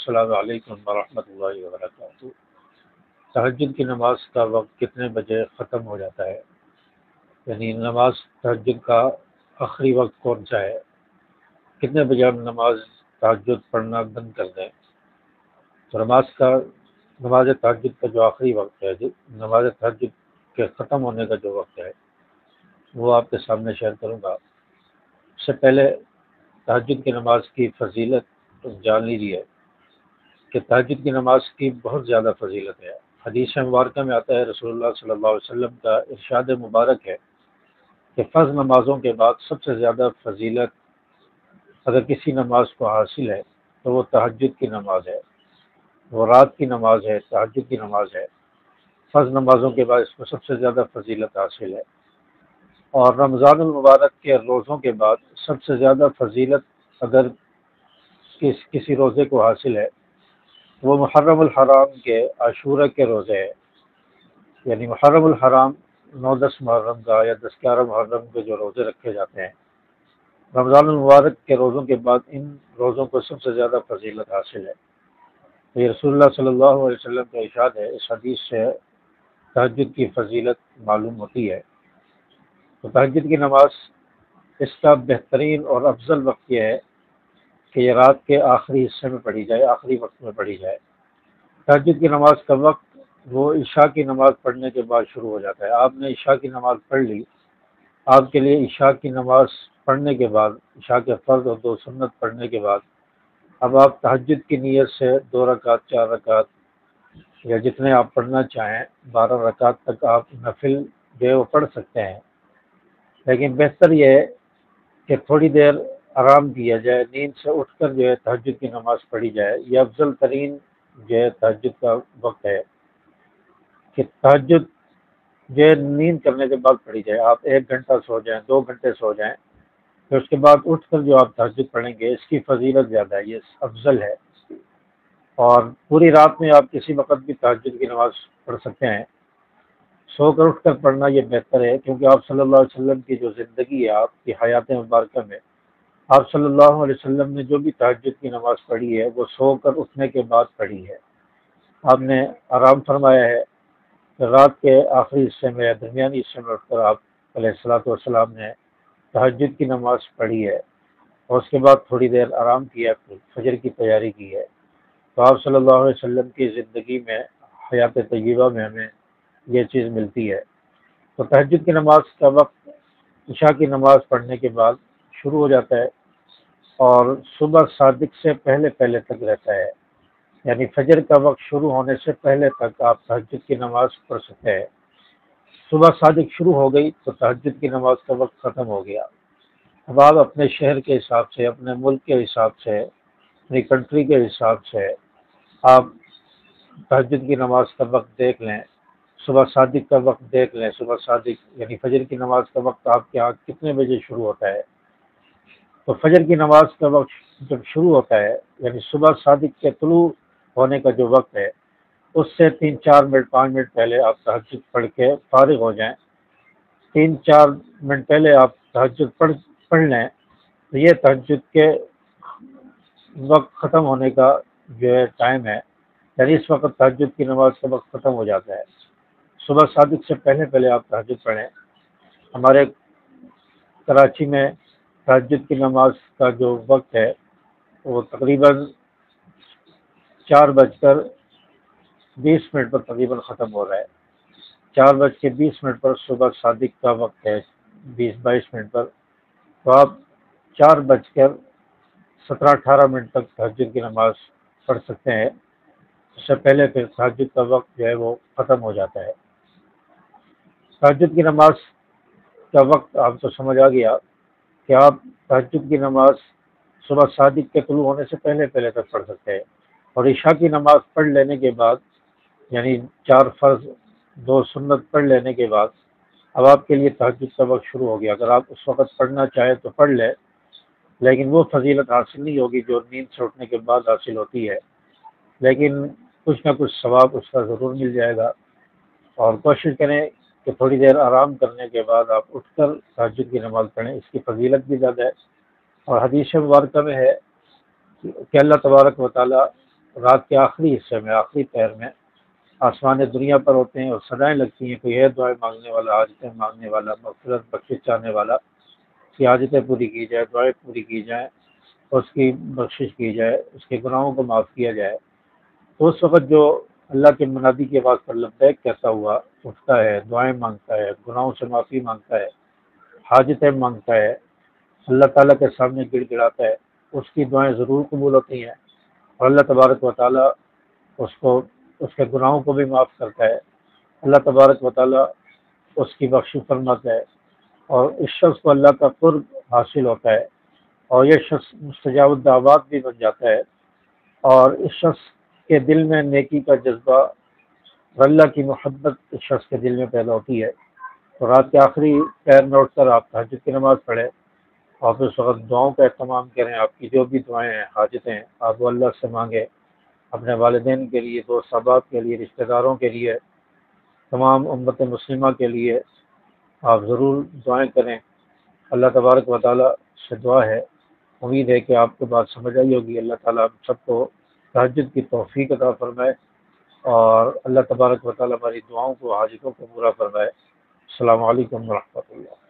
السلام علیکم ورحمۃ اللہ وبرکاتہ۔ تہجد کی نماز کا وقت کتنے بجے ختم ہو جاتا ہے؟ یعنی نماز تہجد کا آخری وقت کون سا ہے؟ کتنے بجے ہم نماز تہجد پڑھنا بند کر دیں؟ تو نماز تہجد کا جو آخری وقت ہے، نماز تہجد کے ختم ہونے کا جو وقت ہے، وہ آپ کے سامنے شیئر کروں گا۔ اس سے پہلے تہجد کی نماز کی فضیلت جان لیجیے کہ تہجد کی نماز کی بہت زیادہ فضیلت ہے۔ حدیث مبارکہ میں آتا ہے، رسول اللہ صلی اللہ علیہ وسلم کا ارشاد مبارک ہے کہ فرض نمازوں کے بعد سب سے زیادہ فضیلت اگر کسی نماز کو حاصل ہے تو وہ تہجد کی نماز ہے، وہ رات کی نماز ہے، تہجد کی نماز ہے۔ فرض نمازوں کے بعد اس کو سب سے زیادہ فضیلت حاصل ہے، اور رمضان المبارک کے روزوں کے بعد سب سے زیادہ فضیلت اگر کسی روزے کو حاصل ہے وہ محرم الحرام کے عاشورہ کے روزے ہیں۔ یعنی محرم الحرام 9-10 محرم کا یا 10-11 محرم کے جو روزے رکھے جاتے ہیں، رمضان المبارک کے روزوں کے بعد ان روزوں کو سب سے زیادہ فضیلت حاصل ہے۔ یہ رسول اللہ صلی اللہ علیہ وسلم کا ارشاد ہے۔ اس حدیث سے تہجد کی فضیلت معلوم ہوتی ہے۔ تو تہجد کی نماز، اس کا بہترین اور افضل وقت یہ ہے کہ یہ رات کے آخری حصے میں پڑھی جائے، آخری وقت میں پڑھی جائے۔ تہجد کی نماز کا وقت وہ عشاء کی نماز پڑھنے کے بعد شروع ہو جاتا ہے۔ آپ نے عشاء کی نماز پڑھ لی، آپ کے لیے عشاء کی نماز پڑھنے کے بعد، عشاء کے فرض اور 2 سنت پڑھنے کے بعد، اب آپ تہجد کی نیت سے 2 رکعت، 4 رکعت یا جتنے آپ پڑھنا چاہیں 12 رکعت تک آپ نفل جو ہے وہ پڑھ سکتے ہیں۔ لیکن بہتر یہ ہے کہ تھوڑی دیر آرام کیا جائے، نیند سے اٹھ کر جو ہے تہجد کی نماز پڑھی جائے۔ یہ افضل ترین جو ہے تہجد کا وقت ہے کہ تہجد جو ہے نیند کرنے کے بعد پڑھی جائے۔ آپ 1 گھنٹہ سو جائیں، 2 گھنٹے سو جائیں، پھر اس کے بعد اٹھ کر جو آپ تہجد پڑھیں گے، اس کی فضیلت زیادہ ہے، یہ افضل ہے۔ اور پوری رات میں آپ کسی وقت بھی تہجد کی نماز پڑھ سکتے ہیں۔ سو کر اٹھ کر پڑھنا یہ بہتر ہے، کیونکہ آپ صلی اللہ علیہ وسلم کی جو زندگی ہے، آپ کی حیات مبارکہ میں آپ صلی اللہ علیہ وسلم نے جو بھی تہجد کی نماز پڑھی ہے وہ سو کر اٹھنے کے بعد پڑھی ہے۔ آپ نے آرام فرمایا ہے کہ رات کے آخری حصے میں یا درمیانی حصے میں اٹھ کر آپ علیہ الصلوۃ والسلام نے تہجد کی نماز پڑھی ہے، اور اس کے بعد تھوڑی دیر آرام کیا، پھر فجر کی تیاری کی ہے۔ تو آپ صلی اللہ علیہ وسلم کی زندگی میں، حیات طیبہ میں ہمیں یہ چیز ملتی ہے۔ تو تہجد کی نماز کا وقت عشاء کی نماز پڑھنے کے بعد شروع ہو جاتا ہے اور صبح صادق سے پہلے پہلے تک رہتا ہے۔ یعنی فجر کا وقت شروع ہونے سے پہلے تک آپ تہجد کی نماز پڑھ سکتے ہیں۔ صبح صادق شروع ہو گئی تو تہجد کی نماز کا وقت ختم ہو گیا۔ اب آپ اپنے شہر کے حساب سے، اپنے ملک کے حساب سے، اپنی کنٹری کے حساب سے آپ تہجد کی نماز کا وقت دیکھ لیں، صبح صادق کا وقت دیکھ لیں۔ صبح صادق یعنی فجر کی نماز کا وقت آپ کے یہاں کتنے بجے شروع ہوتا ہے؟ تو فجر کی نماز کا وقت جب شروع ہوتا ہے، یعنی صبح صادق کے طلوع ہونے کا جو وقت ہے، اس سے 3-4 منٹ 5 منٹ پہلے آپ تہجد پڑھ کے فارغ ہو جائیں۔ 3-4 منٹ پہلے آپ تہجد پڑھ لیں تو یہ تہجد کے وقت ختم ہونے کا جو ہے ٹائم ہے، یعنی اس وقت تہجد کی نماز کا وقت ختم ہو جاتا ہے۔ صبح صادق سے پہلے پہلے آپ تہجد پڑھیں۔ ہمارے کراچی میں تہجد کی نماز کا جو وقت ہے وہ تقریباً 4:20 پر تقریباً ختم ہو رہا ہے۔ 4:20 پر صبح صادق کا وقت ہے، 20-22 پر۔ تو آپ 4:17-18 تک تہجد کی نماز پڑھ سکتے ہیں۔ اس سے پہلے پھر تہجد کا وقت جو ہے وہ ختم ہو جاتا ہے۔ تہجد کی نماز کا وقت آپ کو سمجھ آ گیا کہ آپ تہجد کی نماز صبح صادق کے طلوع ہونے سے پہلے پہلے تک پڑھ سکتے ہیں، اور عشاء کی نماز پڑھ لینے کے بعد، یعنی 4 فرض 2 سنت پڑھ لینے کے بعد اب آپ کے لیے تہجد کا وقت شروع ہو گیا۔ اگر آپ اس وقت پڑھنا چاہیں تو پڑھ لیں، لیکن وہ فضیلت حاصل نہیں ہوگی جو نیند سے اٹھنے کے بعد حاصل ہوتی ہے، لیکن کچھ نہ کچھ ثواب اس کا ضرور مل جائے گا۔ اور کوشش کریں کہ تھوڑی دیر آرام کرنے کے بعد آپ اٹھ کر تہجد کی نماز پڑھیں، اس کی فضیلت بھی زیادہ ہے۔ اور حدیث مبارکہ میں ہے کہ اللہ تبارک و تعالیٰ رات کے آخری حصے میں، آخری پہر میں آسمان دنیا پر ہوتے ہیں اور صدائیں لگتی ہیں، کوئی ہے دعائیں مانگنے والا، حاجتیں مانگنے والا، مغفرت بخشش چاہنے والا، اس کی حاجتیں پوری کی جائے، دعائیں پوری کی جائیں، اور اس کی بخشش کی جائے، اس کے گناہوں کو معاف کیا جائے۔ تو اس وقت جو اللہ کے منادی کی آواز پر لبیک کہتا ہوا اٹھتا ہے، دعائیں مانگتا ہے، گناہوں سے معافی مانگتا ہے، حاجتیں مانگتا ہے، اللہ تعالیٰ کے سامنے گڑ گڑاتا ہے، اس کی دعائیں ضرور قبول ہوتی ہیں، اور اللہ تبارک و تعالیٰ اس کو اس کے گناہوں کو بھی معاف کرتا ہے۔ اللہ تبارک و تعالیٰ اس کی بخشش فرماتا ہے، اور اس شخص کو اللہ کا قرب حاصل ہوتا ہے، اور یہ شخص مستجاب الدعوات بھی بن جاتا ہے، اور اس شخص کے دل میں نیکی کا جذبہ اور اللہ کی محبت اس شخص کے دل میں پیدا ہوتی ہے۔ تو رات کے آخری پہر میں اٹھ کر آپ تہجد کی نماز پڑھیں، اور اس وقت دعاؤں کا اہتمام کریں، آپ کی جو بھی دعائیں ہیں، حاجتیں ہیں، آپ وہ اللہ سے مانگیں، اپنے والدین کے لیے، دوست احباب کے لیے، رشتہ داروں کے لیے، تمام امت مسلمہ کے لیے آپ ضرور دعائیں کریں۔ اللہ تبارک و تعالیٰ سے دعا ہے، امید ہے کہ آپ کو بات سمجھ آئی ہوگی۔ اللہ تعالیٰ ہم سب کو تہجد کی توفیق عطا فرمائے، اور اللہ تبارک و تعالیٰ ہماری دعاؤں کو، حاجتوں کو پورا فرمائے۔ السلام علیکم ورحمۃ اللہ۔